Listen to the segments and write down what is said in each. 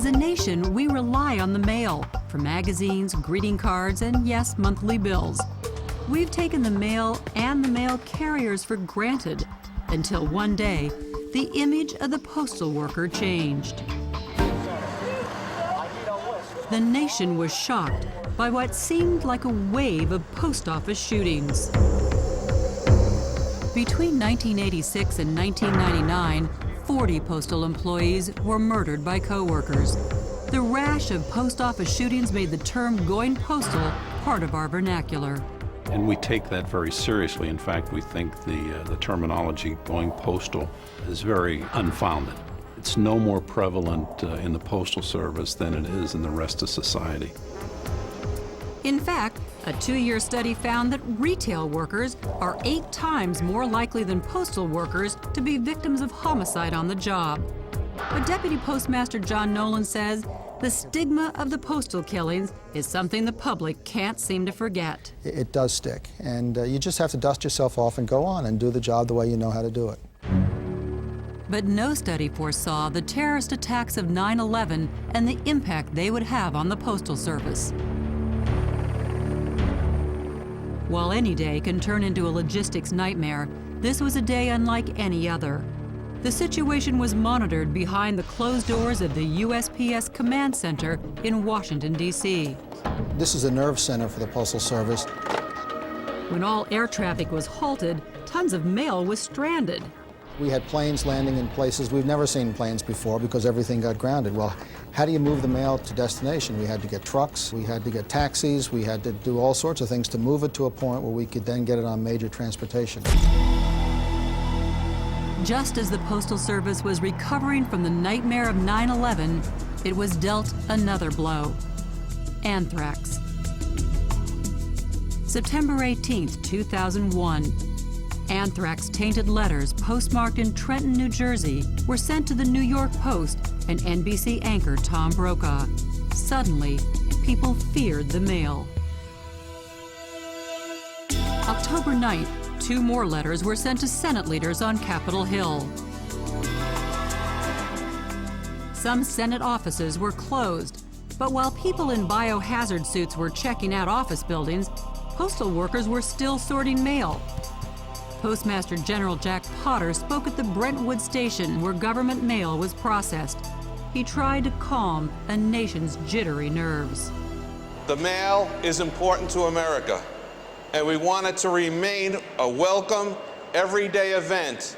As a nation, we rely on the mail for magazines, greeting cards, and yes, monthly bills. We've taken the mail and the mail carriers for granted until one day, the image of the postal worker changed. The nation was shocked by what seemed like a wave of post office shootings. Between 1986 and 1999, 40 postal employees were murdered by coworkers. The rash of post office shootings made the term going postal part of our vernacular. And we take that very seriously. In fact, we think the terminology going postal is very unfounded. It's no more prevalent in the Postal Service than it is in the rest of society. In fact, a 2-year study found that retail workers are 8 times more likely than postal workers to be victims of homicide on the job. But Deputy Postmaster John Nolan says the stigma of the postal killings is something the public can't seem to forget. It does stick, and you just have to dust yourself off and go on and do the job the way you know how to do it. But no study foresaw the terrorist attacks of 9/11 and the impact they would have on the Postal Service. While any day can turn into a logistics nightmare, this was a day unlike any other. The situation was monitored behind the closed doors of the USPS Command Center in Washington, D.C. This is a nerve center for the Postal Service. When all air traffic was halted, tons of mail was stranded. We had planes landing in places we've never seen planes before because everything got grounded. Well, how do you move the mail to destination? We had to get trucks, we had to get taxis, we had to do all sorts of things to move it to a point where we could then get it on major transportation. Just as the Postal Service was recovering from the nightmare of 9/11, it was dealt another blow: anthrax. September 18, 2001. Anthrax-tainted letters postmarked in Trenton, New Jersey, were sent to the New York Post and NBC anchor Tom Brokaw. Suddenly, people feared the mail. October 9th, 2 more letters were sent to Senate leaders on Capitol Hill. Some Senate offices were closed, but while people in biohazard suits were checking out office buildings, postal workers were still sorting mail. Postmaster General Jack Potter spoke at the Brentwood station where government mail was processed. He tried to calm a nation's jittery nerves. The mail is important to America, and we want it to remain a welcome, everyday event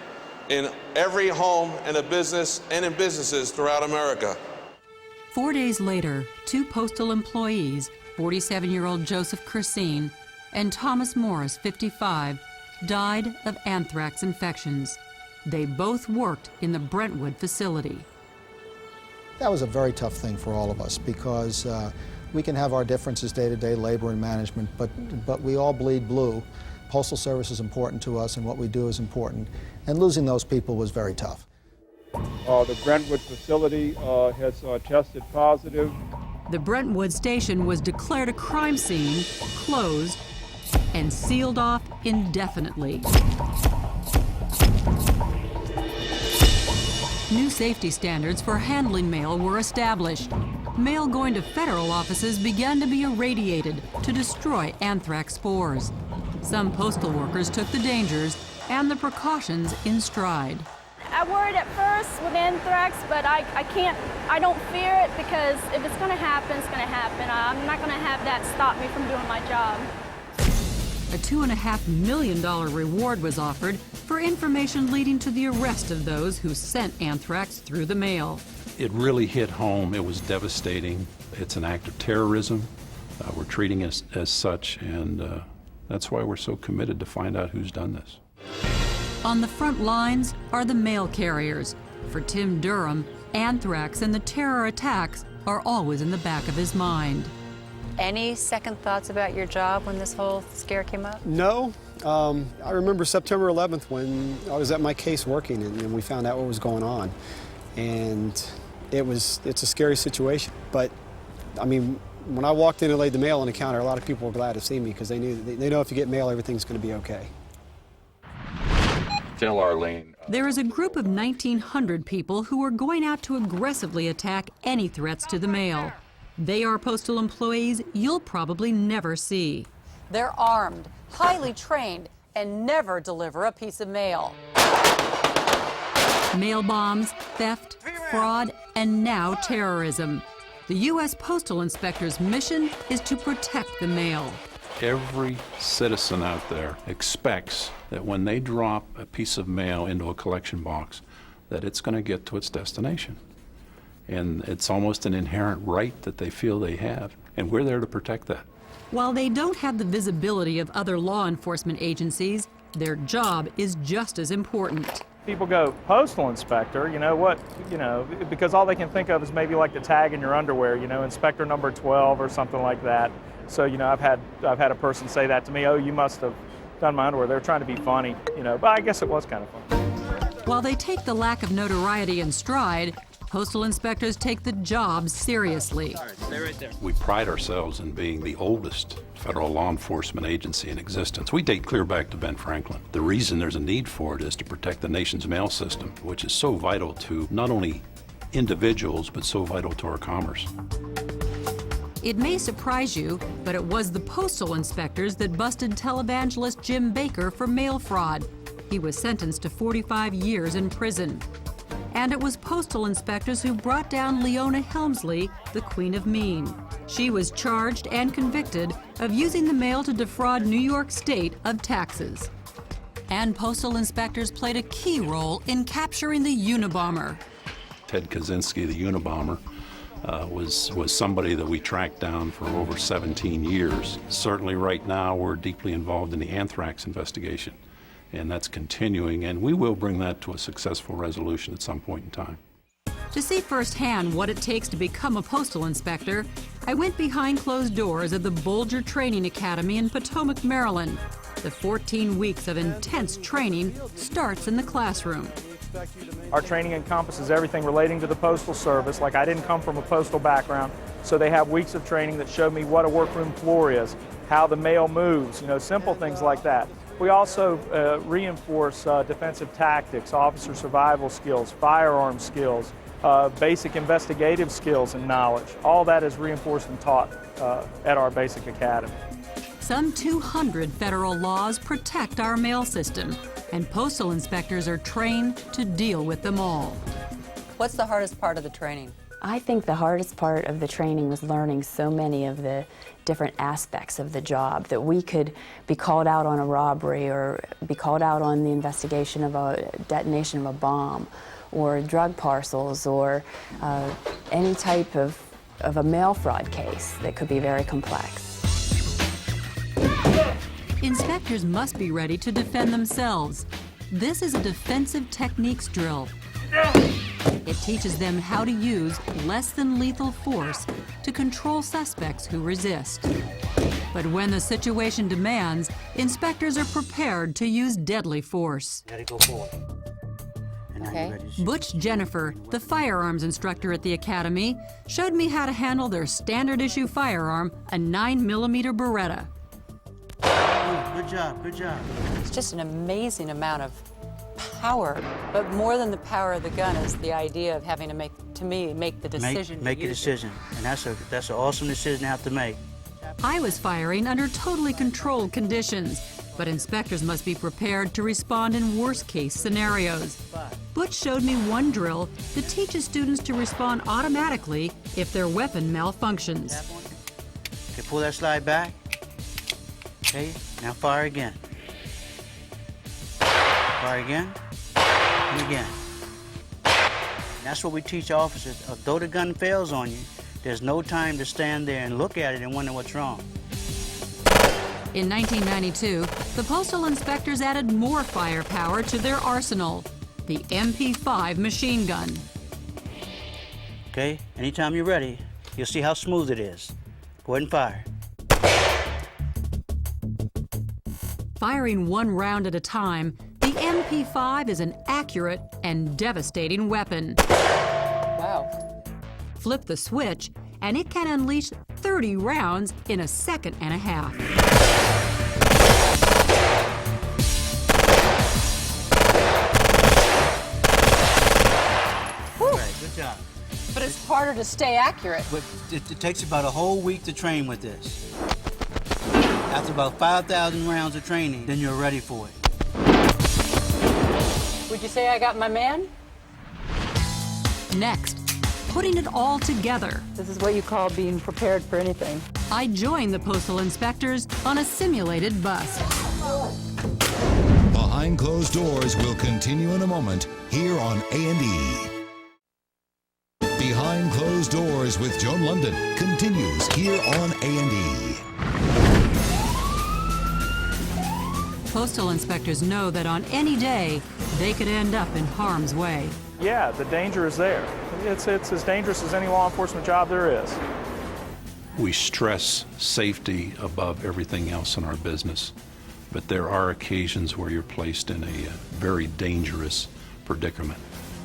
in every home and in businesses throughout America. 4 days later, 2 postal employees, 47-year-old Joseph Kersine and Thomas Morris, 55, died of anthrax infections. They both worked in the Brentwood facility. That was a very tough thing for all of us because we can have our differences day-to-day, labor and management, but we all bleed blue. Postal Service is important to us and what we do is important, and losing those people was very tough. The Brentwood facility has tested positive. The Brentwood station was declared a crime scene, closed, and sealed off indefinitely. New safety standards for handling mail were established. Mail going to federal offices began to be irradiated to destroy anthrax spores. Some postal workers took the dangers and the precautions in stride. I worried at first with anthrax, but I don't fear it because if it's gonna happen, it's gonna happen. I'm not gonna have that stop me from doing my job. A $2.5 million reward was offered for information leading to the arrest of those who sent anthrax through the mail. It really hit home. It was devastating. It's an act of terrorism. We're treating it as such, and that's why we're so committed to find out who's done this. On the front lines are the mail carriers. For Tim Durham, anthrax and the terror attacks are always in the back of his mind. Any second thoughts about your job when this whole scare came up? No. I remember September 11th when I was at my case working and we found out what was going on. And it's a scary situation. But, I mean, when I walked in and laid the mail on the counter, a lot of people were glad to see me because they know if you get mail, everything's going to be okay. Tell Arlene There is a group of 1,900 people who are going out to aggressively attack any threats to the mail. They are postal employees you'll probably never see. They're armed, highly trained, and never deliver a piece of mail. Mail bombs, theft, fraud, and now terrorism. The US Postal Inspectors' mission is to protect the mail. Every citizen out there expects that when they drop a piece of mail into a collection box, that it's going to get to its destination. And it's almost an inherent right that they feel they have, and we're there to protect that. While they don't have the visibility of other law enforcement agencies, their job is just as important. People go, postal inspector, you know what, because all they can think of is maybe like the tag in your underwear, inspector number 12 or something like that. So, I've had a person say that to me, oh, you must have done my underwear. They're trying to be funny, but I guess it was kind of fun. While they take the lack of notoriety in stride, postal inspectors take the job seriously. All right, stay right there. We pride ourselves in being the oldest federal law enforcement agency in existence. We date clear back to Ben Franklin. The reason there's a need for it is to protect the nation's mail system, which is so vital to not only individuals, but so vital to our commerce. It may surprise you, but it was the postal inspectors that busted televangelist Jim Baker for mail fraud. He was sentenced to 45 years in prison. And it was postal inspectors who brought down Leona Helmsley, the Queen of Mean. She was charged and convicted of using the mail to defraud New York State of taxes. And postal inspectors played a key role in capturing the Unabomber. Ted Kaczynski, the Unabomber, was somebody that we tracked down for over 17 years. Certainly right now we're deeply involved in the anthrax investigation, and that's continuing, and we will bring that to a successful resolution at some point in time. To see firsthand what it takes to become a postal inspector, I went behind closed doors at the Bolger Training Academy in Potomac, Maryland. The 14 weeks of intense training starts in the classroom. Our training encompasses everything relating to the Postal Service. Like, I didn't come from a postal background, so they have weeks of training that show me what a workroom floor is, how the mail moves, simple things like that. We also reinforce defensive tactics, officer survival skills, firearm skills, basic investigative skills and knowledge. All that is reinforced and taught at our basic academy. Some 200 federal laws protect our mail system, and postal inspectors are trained to deal with them all. What's the hardest part of the training? I think the hardest part of the training was learning so many of the different aspects of the job, that we could be called out on a robbery or be called out on the investigation of a detonation of a bomb or drug parcels or any type of a mail fraud case that could be very complex. Inspectors must be ready to defend themselves. This is a defensive techniques drill. It teaches them how to use less than lethal force to control suspects who resist. But when the situation demands, inspectors are prepared to use deadly force. Gotta go forward. Okay. Butch Jennifer, the firearms instructor at the academy, showed me how to handle their standard issue firearm, a 9mm Beretta. Good job, good job. It's just an amazing amount of power, but more than the power of the gun is the idea of having to make the decision. Make a decision, and that's an awesome decision to have to make. I was firing under totally controlled conditions, but inspectors must be prepared to respond in worst-case scenarios. Butch showed me one drill that teaches students to respond automatically if their weapon malfunctions. Okay, pull that slide back. Okay, now fire again. Fire again, and again. And that's what we teach officers. Though the gun fails on you, there's no time to stand there and look at it and wonder what's wrong. In 1992, the postal inspectors added more firepower to their arsenal, the MP5 machine gun. Okay, anytime you're ready, you'll see how smooth it is. Go ahead and fire. Firing one round at a time, the MP5 is an accurate and devastating weapon. Wow. Flip the switch, and it can unleash 30 rounds in a second and a half. job. But it's harder to stay accurate. But it takes about a whole week to train with this. After about 5,000 rounds of training, then you're ready for it. Would you say I got my man? Next, putting it all together. This is what you call being prepared for anything. I joined the Postal Inspectors on a simulated bus. Behind Closed Doors will continue in a moment here on A&E. Behind Closed Doors with Joan Lunden continues here on A&E. Postal inspectors know that on any day, they could end up in harm's way. Yeah, the danger is there. It's as dangerous as any law enforcement job there is. We stress safety above everything else in our business, but there are occasions where you're placed in a very dangerous predicament.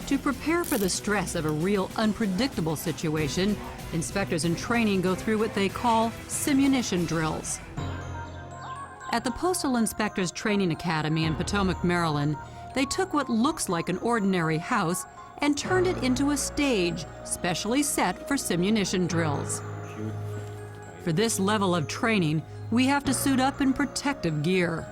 To prepare for the stress of a real unpredictable situation, inspectors in training go through what they call simunition drills. At the Postal Inspectors Training Academy in Potomac, Maryland, they took what looks like an ordinary house and turned it into a stage specially set for simunition drills. For this level of training, we have to suit up in protective gear.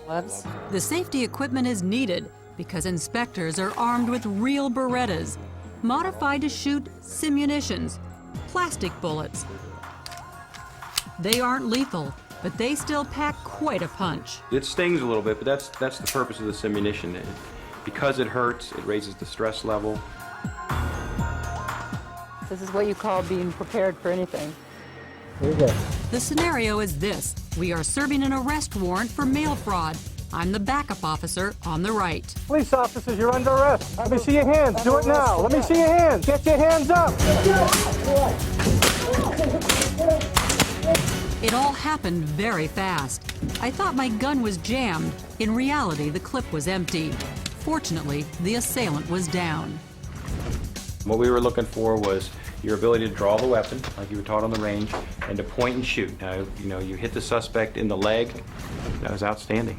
Gloves? The safety equipment is needed because inspectors are armed with real Berettas, modified to shoot simunitions, plastic bullets. They aren't lethal, but they still pack quite a punch. It stings a little bit, but that's the purpose of the simunition. Because it hurts, it raises the stress level. This is what you call being prepared for anything. The scenario is this. We are serving an arrest warrant for mail fraud. I'm the backup officer on the right. Police officers, you're under arrest. Let me see your hands. Do it now. Let me see your hands. Get your hands up. It all happened very fast. I thought my gun was jammed. In reality, the clip was empty. Fortunately, the assailant was down. What we were looking for was your ability to draw the weapon, like you were taught on the range, and to point and shoot. Now, you hit the suspect in the leg. That was outstanding.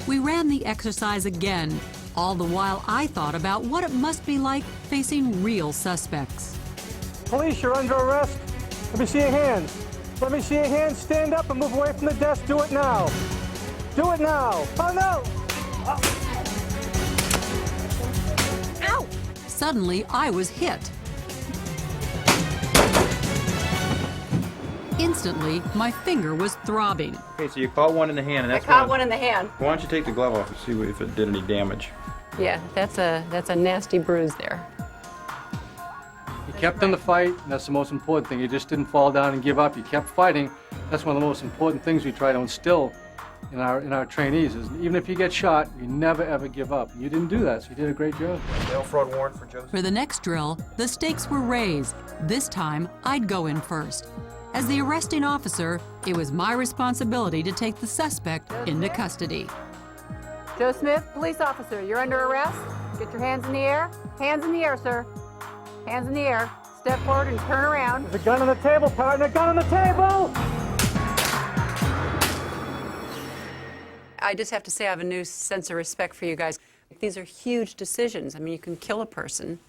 We ran the exercise again. All the while I thought about what it must be like facing real suspects. Police, you're under arrest. Let me see your hands. Let me see your hands. Stand up and move away from the desk. Do it now. Do it now. Oh, no. Ow! Suddenly, I was hit. Instantly, my finger was throbbing. Okay, so you caught one in the hand, and that's I caught one in the hand. Why don't you take the glove off and see if it did any damage? Yeah, that's a nasty bruise there. You kept in the fight, and that's the most important thing. You just didn't fall down and give up. You kept fighting. That's one of the most important things we try to instill in our trainees is even if you get shot, you never ever give up. You didn't do that, so you did a great job. Mail fraud warrant for Joseph. For the next drill, the stakes were raised. This time, I'd go in first. As the arresting officer, it was my responsibility to take the suspect into custody. Joe Smith, police officer, you're under arrest. Get your hands in the air. Hands in the air, sir. Hands in the air. Step forward and turn around. There's a gun on the table, partner. Gun on the table! I just have to say I have a new sense of respect for you guys. These are huge decisions. I mean, you can kill a person,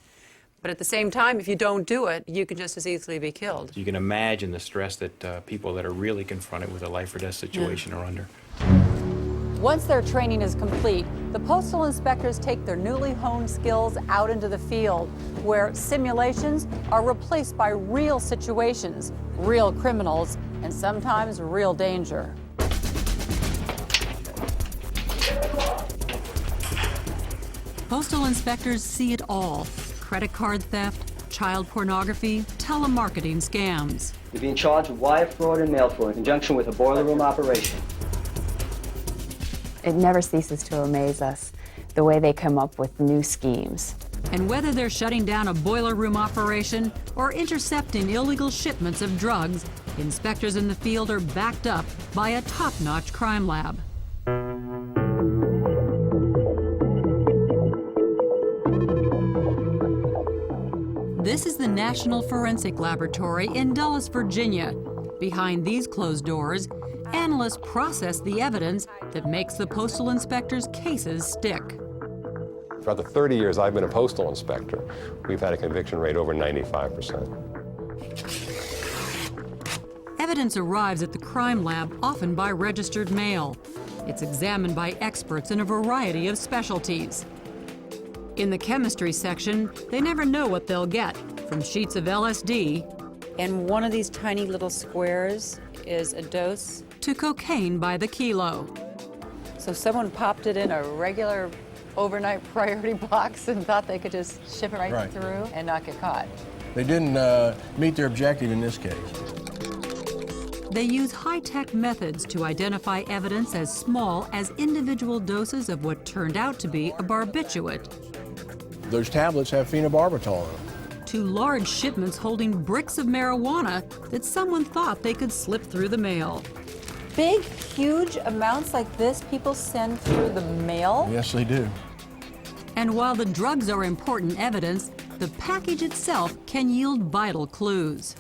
but at the same time, if you don't do it, you can just as easily be killed. You can imagine the stress that people that are really confronted with a life or death situation are under. Once their training is complete, the postal inspectors take their newly honed skills out into the field, where simulations are replaced by real situations, real criminals, and sometimes real danger. Postal inspectors see it all: credit card theft, child pornography, telemarketing scams. You're being charged with wire fraud and mail fraud in conjunction with a boiler room operation. It never ceases to amaze us, the way they come up with new schemes. And whether they're shutting down a boiler room operation or intercepting illegal shipments of drugs, inspectors in the field are backed up by a top-notch crime lab. This is the National Forensic Laboratory in Dulles, Virginia. Behind these closed doors, analysts process the evidence that makes the postal inspectors' cases stick. Throughout the 30 years I've been a postal inspector, we've had a conviction rate over 95%. Evidence arrives at the crime lab often by registered mail. It's examined by experts in a variety of specialties. In the chemistry section, they never know what they'll get, from sheets of LSD And one of these tiny little squares is a dose to cocaine by the kilo. So someone popped it in a regular overnight priority box and thought they could just ship it right through and not get caught. They didn't meet their objective in this case. They use high-tech methods to identify evidence as small as individual doses of what turned out to be a barbiturate, Those tablets have phenobarbital in them. to large shipments holding bricks of marijuana that someone thought they could slip through the mail. Big, huge amounts like this people send through the mail? Yes, they do. And while the drugs are important evidence, the package itself can yield vital clues.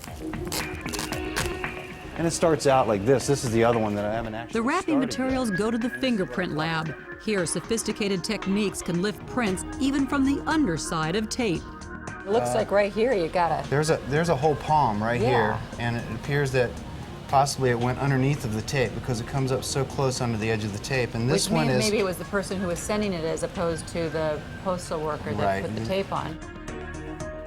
And it starts out like this. This is the other one that I haven't actually The wrapping started materials go to the fingerprint lab. Here, sophisticated techniques can lift prints even from the underside of tape. It looks like right here you got a... There's a whole palm right here, and it appears that possibly it went underneath of the tape because it comes up so close under the edge of the tape. And this Which one means is... maybe it was the person who was sending it as opposed to the postal worker that put the tape on.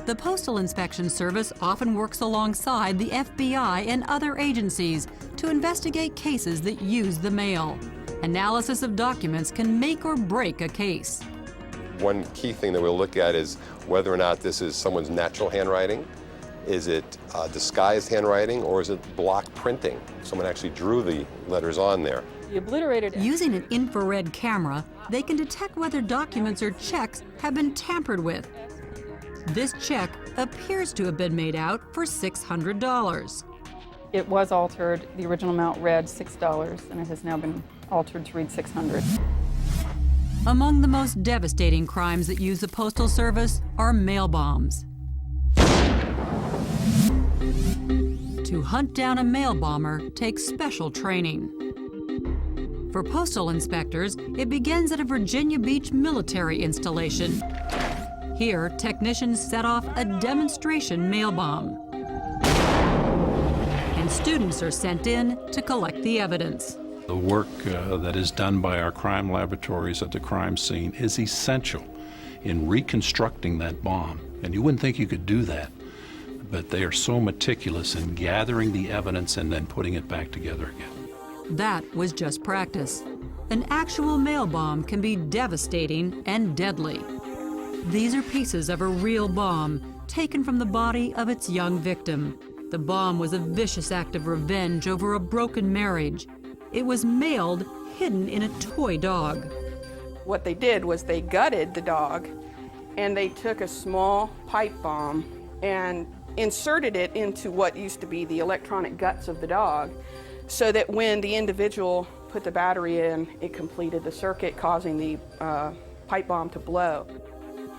The Postal Inspection Service often works alongside the FBI and other agencies to investigate cases that use the mail. Analysis of documents can make or break a case. One key thing that we'll look at is whether or not this is someone's natural handwriting. Is it disguised handwriting, or is it block printing? Someone actually drew the letters on there. Using an infrared camera, they can detect whether documents or checks have been tampered with. This check appears to have been made out for $600. It was altered. The original amount read $6, and it has now been altered to read $600. Among the most devastating crimes that use the Postal Service are mail bombs. To hunt down a mail bomber takes special training. For postal inspectors, it begins at a Virginia Beach military installation. Here, technicians set off a demonstration mail bomb. And students are sent in to collect the evidence. The work that is done by our crime laboratories at the crime scene is essential in reconstructing that bomb. And you wouldn't think you could do that, but they are so meticulous in gathering the evidence and then putting it back together again. That was just practice. An actual mail bomb can be devastating and deadly. These are pieces of a real bomb taken from the body of its young victim. The bomb was a vicious act of revenge over a broken marriage. It was mailed hidden in a toy dog. What they did was they gutted the dog, and they took a small pipe bomb and inserted it into what used to be the electronic guts of the dog, so that when the individual put the battery in, it completed the circuit, causing the pipe bomb to blow.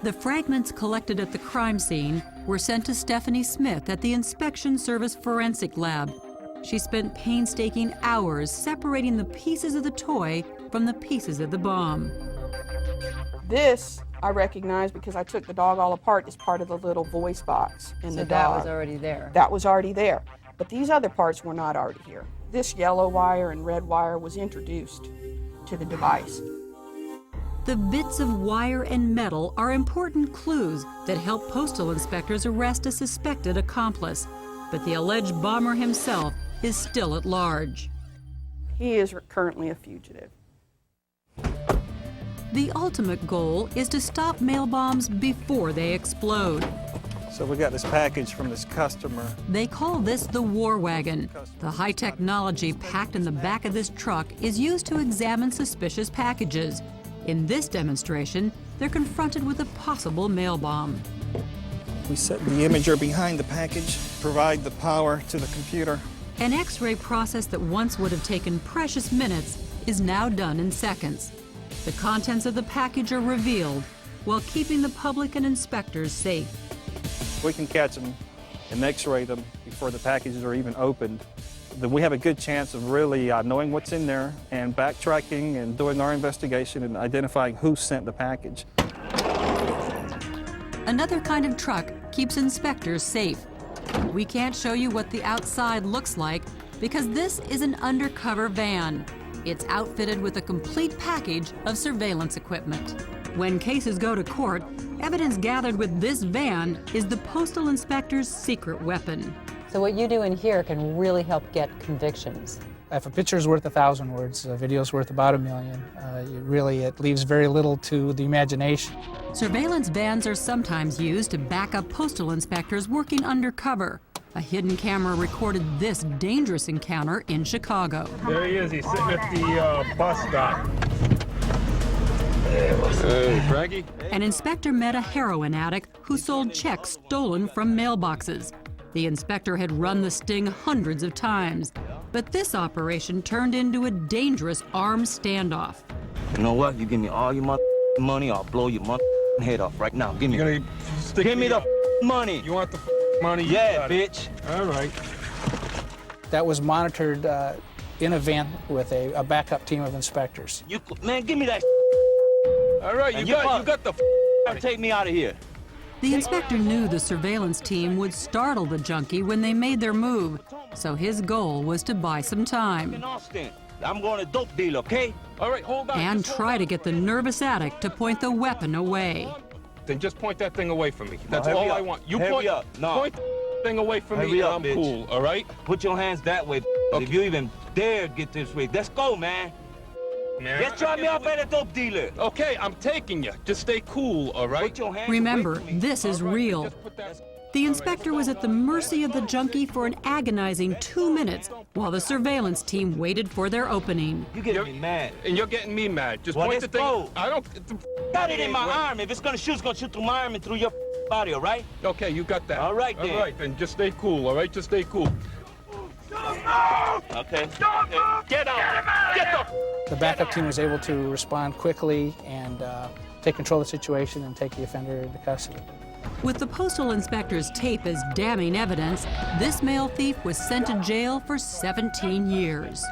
The fragments collected at the crime scene were sent to Stephanie Smith at the Inspection Service Forensic Lab. She spent painstaking hours separating the pieces of the toy from the pieces of the bomb. This I recognize because I took the dog all apart as part of the little voice box in the dog. So that was already there? That was already there. But these other parts were not already here. This yellow wire and red wire was introduced to the device. The bits of wire and metal are important clues that help postal inspectors arrest a suspected accomplice. But the alleged bomber himself is still at large. He is currently a fugitive. The ultimate goal is to stop mail bombs before they explode. So we got this package from this customer. They call this the war wagon. The high technology packed in the back of this truck is used to examine suspicious packages. In this demonstration, they're confronted with a possible mail bomb. We set the imager behind the package, provide the power to the computer. An X-ray process that once would have taken precious minutes is now done in seconds. The contents of the package are revealed while keeping the public and inspectors safe. We can catch them and X-ray them before the packages are even opened. Then we have a good chance of really knowing what's in there and backtracking and doing our investigation and identifying who sent the package. Another kind of truck keeps inspectors safe. We can't show you what the outside looks like because this is an undercover van. It's outfitted with a complete package of surveillance equipment. When cases go to court, evidence gathered with this van is the postal inspector's secret weapon. So what you do in here can really help get convictions. If a picture is worth 1,000 words, a video is worth about 1,000,000. It leaves very little to the imagination. Surveillance vans are sometimes used to back up postal inspectors working undercover. A hidden camera recorded this dangerous encounter in Chicago. There he is. He's sitting at the bus stop. Hey, Craggy. An inspector met a heroin addict who sold checks stolen from mailboxes. The inspector had run the sting hundreds of times, but this operation turned into a dangerous armed standoff. You know what? You give me all your money, I'll blow your head off right now. Give me the money. You want the money? Yeah, bitch. All right. That was monitored in a van with a backup team of inspectors. Man, give me that. All right, you got the take me out of here. The inspector knew the surveillance team would startle the junkie when they made their move, so his goal was to buy some time. I'm going to dope deal, okay? All right, hold on. And try to get the nervous addict to point the weapon away. Then just point that thing away from me. That's No, all I want. You point the thing away from me, and I'm cool, all right? Put your hands that way. Okay. If you even dare get this way, let's go, man. Just try me off at a dope dealer. Okay, I'm taking you. Just stay cool, all right? Put your hands Remember, away from me. this is real. The inspector was at the mercy of the junkie for an agonizing 2 minutes while the surveillance team waited for their opening. You're getting me mad. And you're getting me mad. Just Well, point let's the thing. go. I don't. Got it in my arm. If it's gonna shoot through my arm and through your body, all right? Okay, you got that. All right, then. All right, then just stay cool, all right? Just stay cool. Okay. Get out! Get the... The backup team was able to respond quickly and take control of the situation and take the offender into custody. With the postal inspector's tape as damning evidence, this mail thief was sent to jail for 17 years.